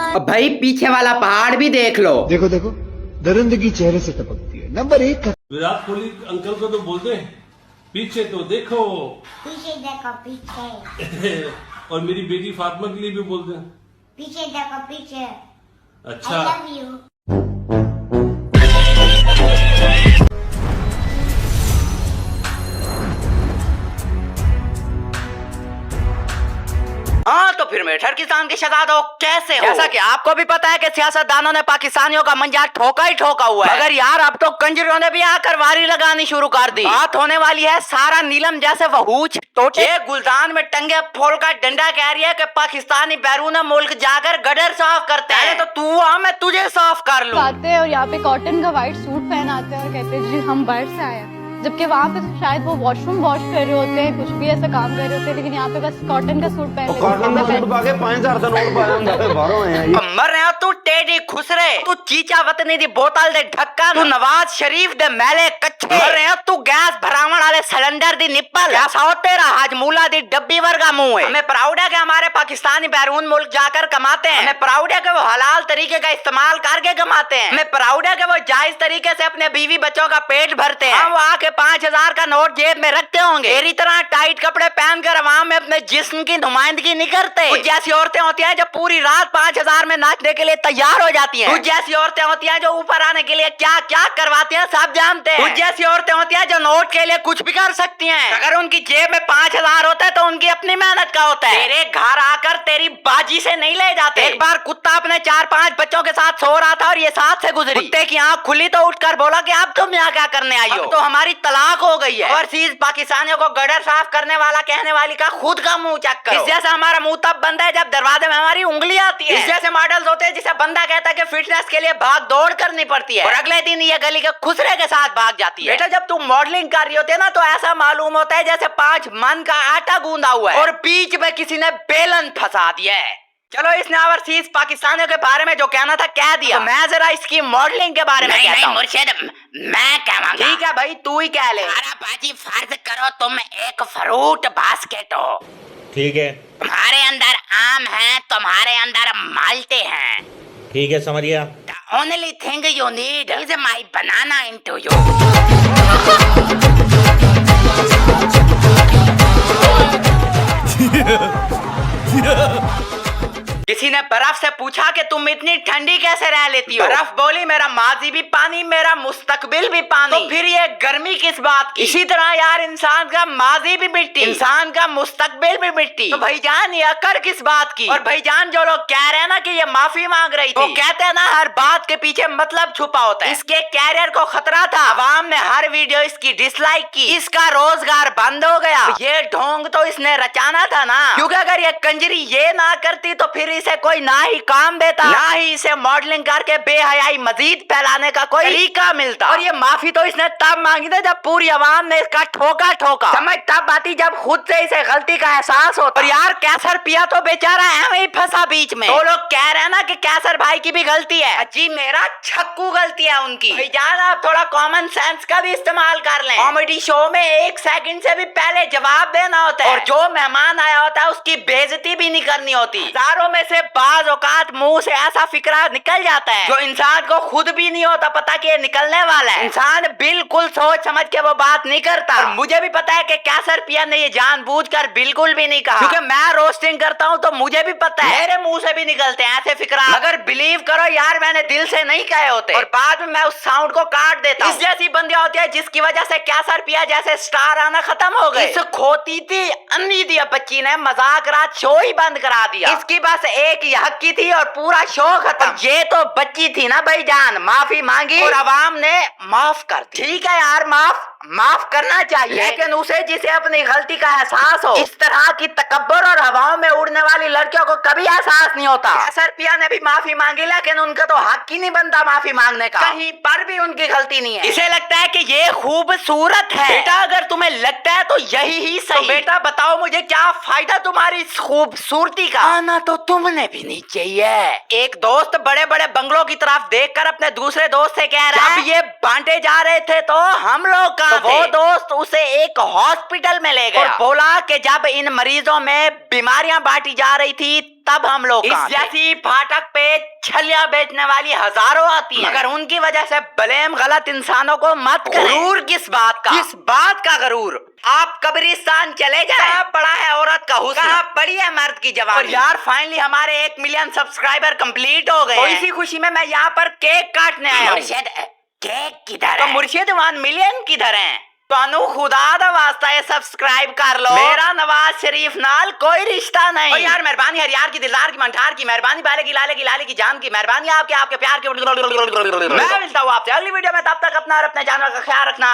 अब भाई पीछे वाला पहाड़ भी देख लो। देखो देखो दरिंदगी चेहरे से टपकती है। नंबर 1 विराट कोहली अंकल को तो बोलते हैं पीछे तो देखो, पीछे देखो पीछे। और मेरी बेटी फातिमा के लिए भी बोलते हैं पीछे देखो पीछे। अच्छा। I love you। हाँ तो फिर मेठर किसान के शहजाद हो कैसे हो? जैसा कि आपको भी पता है कि सियासतदानों ने पाकिस्तानियों का मंजा ठोका ही ठोका हुआ है, मगर यार अब तो कंजरों ने भी आकर वारी लगानी शुरू कर दी। बात होने वाली है सारा नीलम जैसे वहूच टोटे गुलदान में टंगे फूल का डंडा कह रही है कि पाकिस्तानी बैरून मुल्क जाकर गडर साफ करते हैं। तो तू आ मैं तुझे साफ कर लूं। आते हैं और यहाँ पे कॉटन का व्हाइट सूट पहनाते हैं और कहते हैं जी हम बाहर से आए हैं, जबकि वहाँ पे तो शायद वो वॉशरूम वॉश कर रहे होते हैं, कुछ भी ऐसा काम कर रहे होते हैं, लेकिन यहाँ पे बस कॉटन का सूट पहन मर रहे हो तू टेढ़ी खुसरे, तू चीचा वतनी दी बोतल दे ढक्कन, तू नवाज शरीफ दे मैले कच्चे, मर रहे हो तू गैस भरावण वाले सिलेंडर दी निप्पल, ऐसा हो तेरा हाजमूला दी डब्बी वर्गा मुंह है। हमें प्राउड है कि हमारे पाकिस्तानी बैरून मुल्क जाकर कमाते हैं, हमें प्राउड है कि वो हलाल तरीके का इस्तेमाल करके कमाते हैं, हमें प्राउड है कि वो जायज तरीके से अपने बीवी बच्चों का पेट भरते हैं। हम आके 5000 का नोट जेब में रखते होंगे, तेरी तरह टाइट कपड़े पहनकर अवाम में अपने जिस्म की नुमाइंदगी नहीं करते। कुछ जैसी औरतें होती हैं जो पूरी रात 5000 में नाचने के लिए तैयार हो जाती हैं, कुछ जैसी औरतें होती हैं जो ऊपर आने के लिए क्या क्या करवाती हैं सब जानते हैं, कुछ जैसी औरतें होती हैं जो नोट के लिए कुछ भी कर सकती हैं। अगर उनकी जेब में 5000 होता है तो उनकी अपनी मेहनत का होता है, तेरे घर आकर तेरी बाजी से नहीं ले जाते। एक बार कुत्ता अपने 4-5 बच्चों के साथ सो रहा था और ये साथ से गुजरी, कुत्ते की आंख खुली तो उठकर बोला कि अब तुम यहाँ क्या करने आई हो? अब तो हमारी तलाक हो गई है। ओवरसीज पाकिस्तानियों को गडर साफ करने वाला कहने वाली का खुद का मुंह चेक करो। इस जैसे हमारा मुंह तब बंद है जब दरवाजे में हमारी उंगली आती है। इस जैसे मॉडल्स होते हैं जिसे बंदा कहता है कि फिटनेस के लिए भाग दौड़ करनी पड़ती है और अगले दिन ये गली के खुसरे के साथ भाग जाती है। बेटा जब तुम मॉडलिंग कर रही होती है ना तो ऐसा मालूम होता है जैसे 5 मन का आटा गूंदा हुआ है और बीच में किसी ने बेलन फंसा दिया है। चलो इसने ओवरसीज पाकिस्तानियों के बारे में जो कहना था कह दिया, तो मैं जरा इसकी मॉडलिंग के बारे में कहता हूं। मुर्शिद मैं कहूंगा। ठीक है भाई तू ही कह ले। अरे बाजी फर्ज करो तुम एक फ्रूट बास्केट हो, ठीक है। तुम्हारे अंदर आम है, तुम्हारे अंदर माल्टे हैं, ठीक है समझ गया। The only thing you need is my banana into you। किसी ने बर्फ से पूछा कि तुम इतनी ठंडी कैसे रह लेती हो? बर्फ बोली मेरा माजी भी पानी, मेरा मुस्तकबिल भी पानी, तो फिर ये गर्मी किस बात की? इसी तरह यार इंसान का माजी भी मिट्टी, इंसान का मुस्तकबिल भी मिट्टी, तो भाईजान ये अकड़ किस बात की? और भाईजान जो लोग कह रहे हैं ना कि ये माफी मांग रही थी, वो कहते हैं ना हर बात के पीछे मतलब छुपा होता है। इसके कैरियर को खतरा था, अवाम ने हर वीडियो इसकी डिसलाइक की, इसका रोजगार बंद हो गया। ये ढोंग तो इसने रचाना था ना, क्योंकि अगर ये कंजरी ये ना करती तो फिर इसे कोई ना ही काम देता, ना ही इसे मॉडलिंग करके बेहयाई मजीद फैलाने का कोई तरीका मिलता। और ये माफी तो इसने तब मांगी थी जब पूरी आवाम ने इसका ठोका ठोका। समझ तब आती जब खुद से इसे गलती का एहसास होता। और यार कैसर पिया तो बेचारा है ही फंसा बीच में। वो लोग कह रहे हैं ना कि कैसर भाई की भी गलती है, जी मेरा छक्कू गलती है उनकी। भाईजान आप थोड़ा कॉमन सेंस का भी इस्तेमाल कर लें। कॉमेडी शो में 1 सेकंड से भी पहले जवाब देना होता है और जो मेहमान आया होता है उसकी बेइज्जती भी नहीं करनी होती। हजारों में से बाज औकात मुंह से ऐसा फिक्रा निकल जाता है जो इंसान को खुद भी नहीं होता पता कि ये निकलने वाला है। इंसान बिल्कुल सोच समझ के वो बात नहीं करता। और मुझे भी पता है कि कैसर पिया ने ये जानबूझकर बिल्कुल भी नहीं कहा, क्योंकि मैं रोस्टिंग करता हूँ तो मुझे भी पता है मेरे मुंह से भी निकलते हैं ऐसे फिक्रा। अगर बिलीव करो यार मैंने दिल से नहीं कहे होते और बाद में मैं उस साउंड को काट देता हूं। इस जैसी बंदियां होती है जिसकी वजह से कैसर पिया जैसे स्टार आना खत्म हो गए। इस खोती थी अन्नी दिया बच्ची ने मजाक रात शो ही बंद करा दिया। इसकी बस एक हक की थी और पूरा शो खत्म। ये तो बच्ची थी ना भाईजान, माफी मांगी और अवाम ने माफ कर दी। ठीक है यार माफ करना चाहिए, लेकिन उसे जिसे अपनी गलती का एहसास हो। इस तरह की तकब्बर और हवाओं में उड़ने वाली लड़कियों को कभी एहसास नहीं होता। कैसर पिया ने भी माफी मांगी लेकिन उनका तो हक ही नहीं बनता माफी मांगने का, कहीं पर भी उनकी गलती नहीं है। इसे लगता है कि ये खूबसूरत है। बेटा अगर तुम्हें लगता है तो यही ही सही। तो बेटा बताओ मुझे क्या फायदा तुम्हारी इस खूबसूरती का? आना तो तुमने भी नहीं चाहिए। एक दोस्त बड़े बड़े बंगलों की तरफ देखकर अपने दूसरे दोस्त से कह रहा है, जब ये बांटे जा रहे थे तो हम लोग कहाँ थे? वो दोस्त उसे एक हॉस्पिटल में ले गया और बोला कि जब इन मरीजों में बीमारियां बांटी जा रही थी तब हम लोग इस जैसी फाटक पे छलियां बेचने वाली हजारों आती हैं, मगर उनकी वजह से ब्लेम गलत इंसानों को मत करें। गरूर किस बात का? किस बात का गरूर? आप कब्रिस्तान चले जाएं। कहाँ पड़ा है औरत का हुस्न? कहाँ पड़ी है मर्द की जवानी? और यार फाइनली हमारे 1 मिलियन सब्सक्राइबर कंप्लीट हो गए। तो इसी खुशी में मैं यहाँ पर केक काटने आया हूँ। केक किधर है? मुर्शिद 1 मिलियन किधर है? तो खुदा दा वास्ता ये सब्सक्राइब कर लो। मेरा नवाज शरीफ नाल कोई रिश्ता नहीं। और यार मेहरबानी, हर यार की, दिलदार की, मंठार की मेहरबानी, बाले की, लाले की, लाले की जान की मेहरबानी, आपके प्यार की। मैं मिलता हूँ आपसे अगली वीडियो में, तब तक अपना और अपने जानवर का ख्याल रखना।